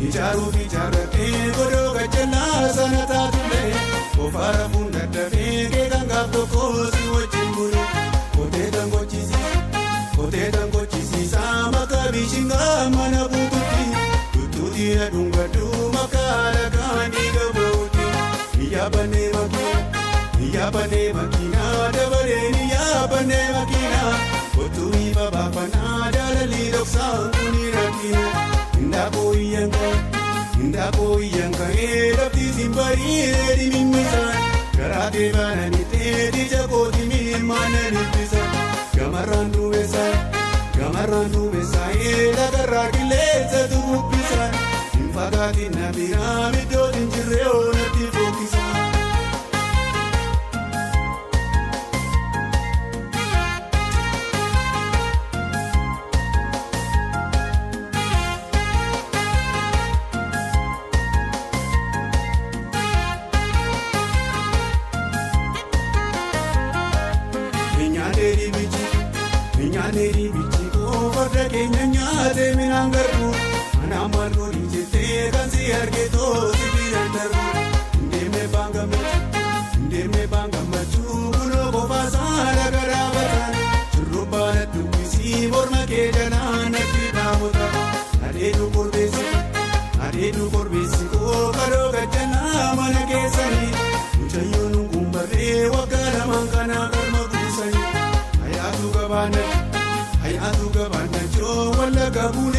Ijaaruuf ijaarratee godoo gajjallaa sana taatullee kofaara fuundadhabee keekan gaaf tokko si wajjin bule koteetan gochisiisaa makka bishingaa mana buututti tuttuuti aduun gadduu makka alagaan dhiiga ba'uutti iyyaabannee makiinaa dabalee iyyaabannee makiinaa kottuu ifa baafanaa jaalalli dhoksaan kuni rakkina. Ndaakoo iyyanka lafti simbarii dimimmisaan karaa deebaananii teeti jakooti miimana nibbisa gamarraan duubessaa lagarraa qilleensa tuubbisaan hin fagaatiin na biraa middootiin jirree oolatti fokkisaan. Nyaanneeri bichi kofarda keenya nyaatee minaan garbu anaan maaloo dhiijettee kan si argeetoo si biiraan darbu ndeemee baangammachuu kunoo qofaasaa laga dhaabatan shurrubbaan addunnisii morma kee jalaan natti dhaamota adeeduu korbeessi koo kadoo gajjannaa mana keessanii mucayyoon hunkumbarree waggaa lamaan kanaa karma buusanii. Hayatu gabaana joo walla gabuun